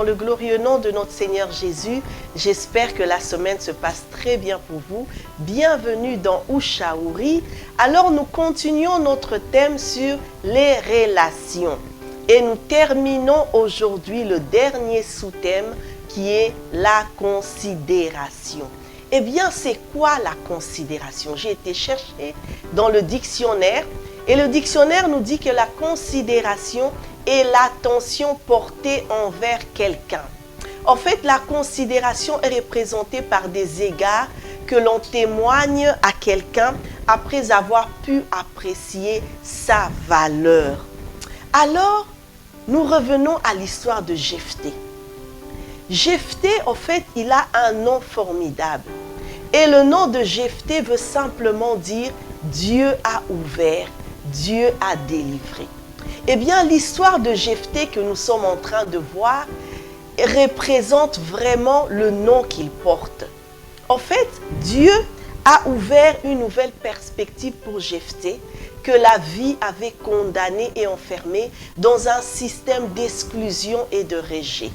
le glorieux nom de notre Seigneur Jésus, j'espère que la semaine se passe très bien pour vous. Bienvenue dans Ushauri. Alors nous continuons notre thème sur les relations. Et nous terminons aujourd'hui le dernier sous-thème qui est la considération. Eh bien, c'est quoi la considération? J'ai été chercher dans le dictionnaire et le dictionnaire nous dit que la considération est l'attention portée envers quelqu'un. En fait, la considération est représentée par des égards que l'on témoigne à quelqu'un après avoir pu apprécier sa valeur. Alors, nous revenons à l'histoire de Jephthé. Jephthé, en fait, il a un nom formidable. Et le nom de Jephthé veut simplement dire Dieu a ouvert, Dieu a délivré. Eh bien, l'histoire de Jephthé que nous sommes en train de voir représente vraiment le nom qu'il porte. En fait, Dieu a ouvert une nouvelle perspective pour Jephthé que la vie avait condamné et enfermé dans un système d'exclusion et de rejet.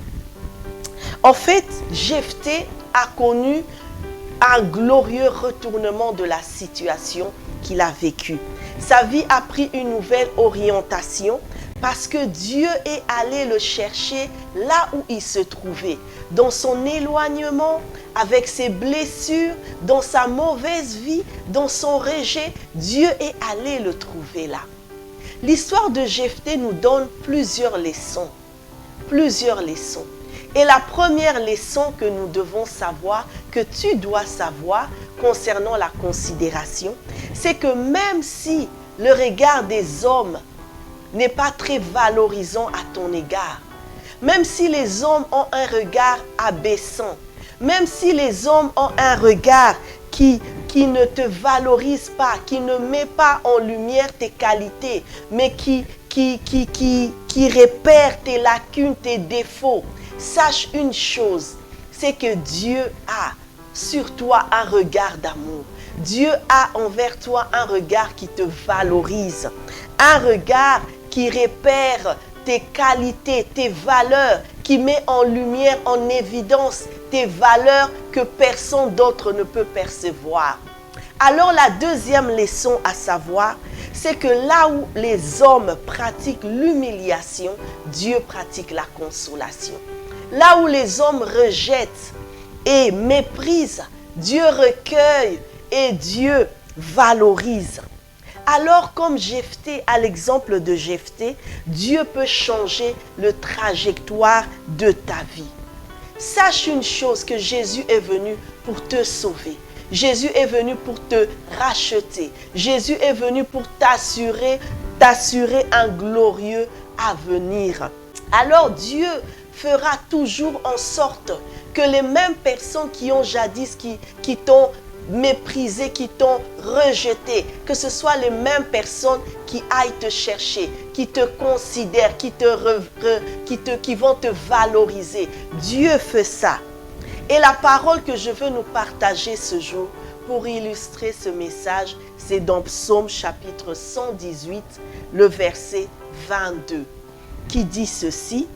En fait, Jephthé a connu un glorieux retournement de la situation qu'il a vécue. Sa vie a pris une nouvelle orientation parce que Dieu est allé le chercher là où il se trouvait, dans son éloignement, avec ses blessures, dans sa mauvaise vie, dans son rejet. Dieu est allé le trouver là. L'histoire de Jephthé nous donne plusieurs leçons. Et la première leçon que nous devons savoir, que tu dois savoir concernant la considération, c'est que même si le regard des hommes n'est pas très valorisant à ton égard, même si les hommes ont un regard abaissant, même si les hommes ont un regard qui ne te valorise pas, qui ne met pas en lumière tes qualités, mais qui repère tes lacunes, tes défauts, sache une chose, c'est que Dieu a sur toi un regard d'amour. Dieu a envers toi un regard qui te valorise, un regard qui repère tes qualités, tes valeurs, qui met en lumière, en évidence tes valeurs que personne d'autre ne peut percevoir. Alors la deuxième leçon à savoir, c'est que là où les hommes pratiquent l'humiliation, Dieu pratique la consolation. Là où les hommes rejettent et méprisent, Dieu recueille et Dieu valorise. Alors comme Jephthé, à l'exemple de Jephthé, Dieu peut changer le trajectoire de ta vie. Sache une chose, que Jésus est venu pour te sauver. Jésus est venu pour te racheter. Jésus est venu pour t'assurer un glorieux avenir. Alors Dieu fera toujours en sorte que les mêmes personnes qui ont jadis, qui t'ont méprisé, qui t'ont rejeté, que ce soit les mêmes personnes qui aillent te chercher, qui te considèrent, qui vont te valoriser. Dieu fait ça. Et la parole que je veux nous partager ce jour pour illustrer ce message, c'est dans Psaume chapitre 118, le verset 22, qui dit ceci: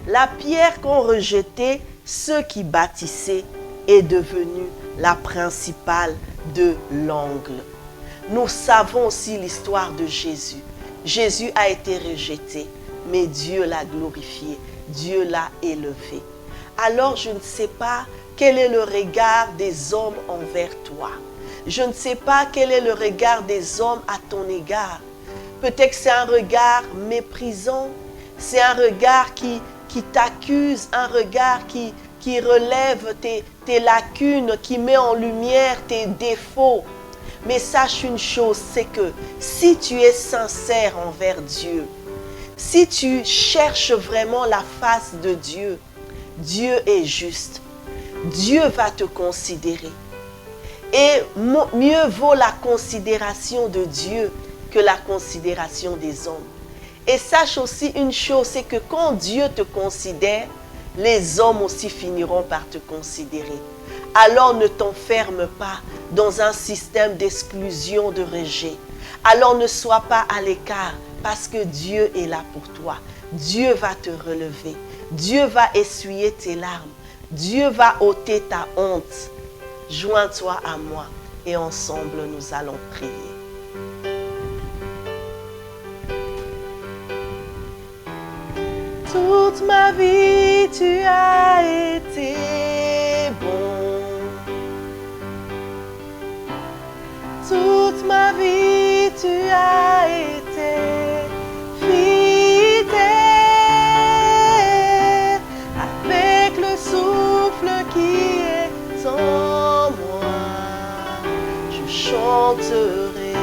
la pierre qu'ont rejetée ceux qui bâtissaient est devenue la principale de l'angle. Nous savons aussi l'histoire de Jésus. Jésus a été rejeté, mais Dieu l'a glorifié, Dieu l'a élevé. Alors je ne sais pas quel est le regard des hommes envers toi. Je ne sais pas quel est le regard des hommes à ton égard. Peut-être que c'est un regard méprisant, c'est un regard qui t'accuse, un regard qui relève tes lacunes, qui met en lumière tes défauts. Mais sache une chose, c'est que si tu es sincère envers Dieu, si tu cherches vraiment la face de Dieu, Dieu est juste. Dieu va te considérer. Et mieux vaut la considération de Dieu que la considération des hommes. Et sache aussi une chose, c'est que quand Dieu te considère, les hommes aussi finiront par te considérer. Alors ne t'enferme pas dans un système d'exclusion, de rejet. Alors ne sois pas à l'écart parce que Dieu est là pour toi. Dieu va te relever. Dieu va essuyer tes larmes. Dieu va ôter ta honte. Joins-toi à moi et ensemble nous allons prier. Toute ma vie, tu as été bon. Toute ma vie, tu as été fidèle. Avec le souffle qui est en moi, je chanterai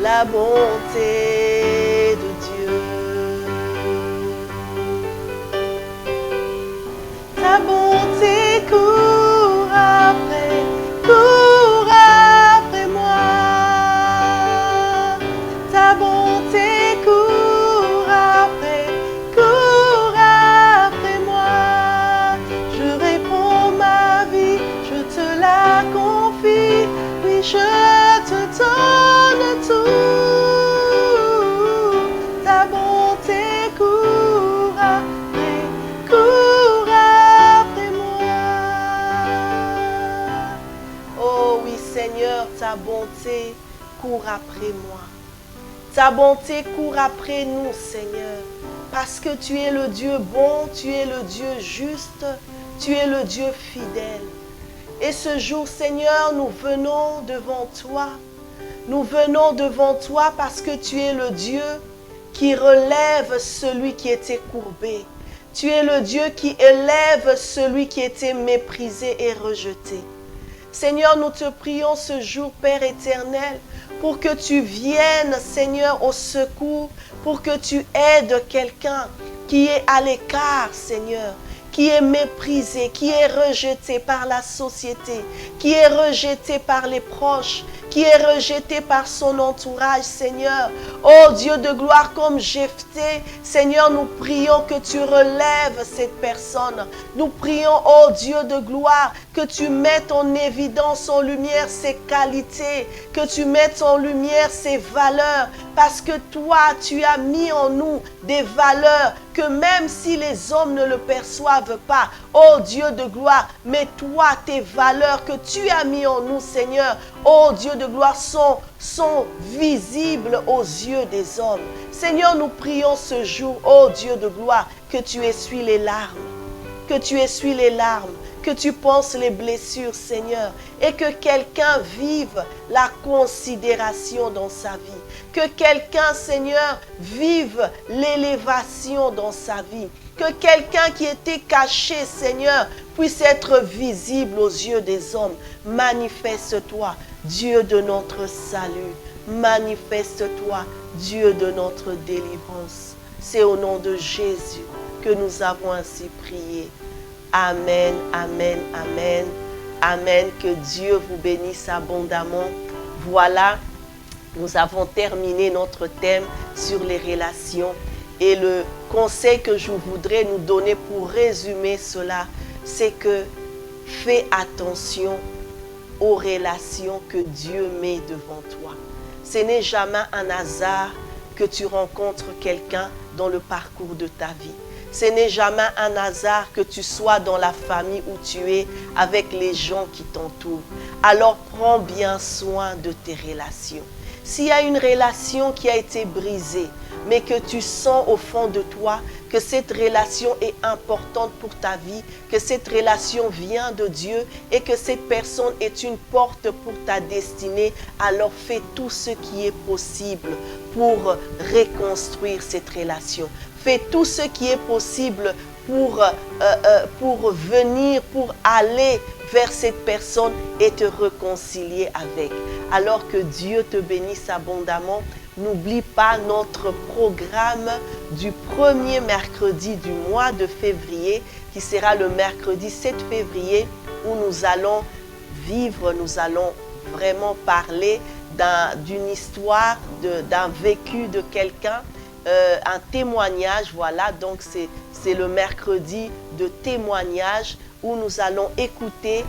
la bonté de Dieu. Ta bonté court après moi. Ta bonté court après moi. Je réponds ma vie, je te la confie. Oui, je te donne tout. Ta bonté court après moi. Oh oui Seigneur, ta bonté court après moi. Ta bonté court après nous, Seigneur, parce que tu es le Dieu bon, tu es le Dieu juste, tu es le Dieu fidèle. Et ce jour, Seigneur, nous venons devant toi. Nous venons devant toi parce que tu es le Dieu qui relève celui qui était courbé. Tu es le Dieu qui élève celui qui était méprisé et rejeté. Seigneur, nous te prions ce jour, Père éternel, pour que tu viennes, Seigneur, au secours, pour que tu aides quelqu'un qui est à l'écart, Seigneur, qui est méprisé, qui est rejeté par la société, qui est rejeté par les proches, qui est rejeté par son entourage, Seigneur. Oh Dieu de gloire, comme Jephthé, Seigneur, nous prions que tu relèves cette personne. Nous prions, oh Dieu de gloire, que tu mettes en évidence, en lumière ses qualités, que tu mettes en lumière ses valeurs, parce que toi, tu as mis en nous des valeurs que même si les hommes ne le perçoivent pas, oh Dieu de gloire, mais toi, tes valeurs que tu as mis en nous, Seigneur, oh Dieu de gloire, sont visibles aux yeux des hommes. Seigneur, nous prions ce jour, oh Dieu de gloire, que tu essuies les larmes, que tu essuies les larmes, que tu penses les blessures, Seigneur, et que quelqu'un vive la considération dans sa vie. Que quelqu'un, Seigneur, vive l'élévation dans sa vie. Que quelqu'un qui était caché, Seigneur, puisse être visible aux yeux des hommes. Manifeste-toi, Dieu de notre salut. Manifeste-toi, Dieu de notre délivrance. C'est au nom de Jésus que nous avons ainsi prié. Amen, amen, amen, amen. Que Dieu vous bénisse abondamment. Voilà, nous avons terminé notre thème sur les relations. Et le conseil que je voudrais nous donner pour résumer cela, c'est que fais attention aux relations que Dieu met devant toi. Ce n'est jamais un hasard que tu rencontres quelqu'un dans le parcours de ta vie. Ce n'est jamais un hasard que tu sois dans la famille où tu es avec les gens qui t'entourent. Alors prends bien soin de tes relations. S'il y a une relation qui a été brisée, mais que tu sens au fond de toi que cette relation est importante pour ta vie, que cette relation vient de Dieu et que cette personne est une porte pour ta destinée, alors fais tout ce qui est possible pour reconstruire cette relation. Fais tout ce qui est possible pour venir, pour aller vers cette personne et te réconcilier avec. Alors que Dieu te bénisse abondamment. N'oublie pas notre programme du premier mercredi du mois de février, qui sera le mercredi 7 février, où nous allons vivre, nous allons vraiment parler d'une histoire, d'un vécu de quelqu'un, un témoignage, voilà, donc c'est le mercredi de témoignage où nous allons écouter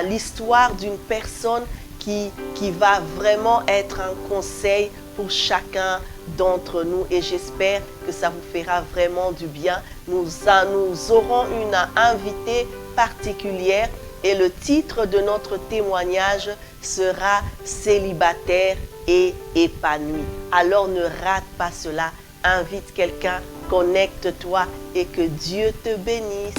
l'histoire d'une personne qui va vraiment être un conseil pour chacun d'entre nous et j'espère que ça vous fera vraiment du bien nous aurons une invitée particulière et le titre de notre témoignage sera célibataire et épanoui. Alors ne rate pas cela. Invite quelqu'un, connecte-toi et que Dieu te bénisse.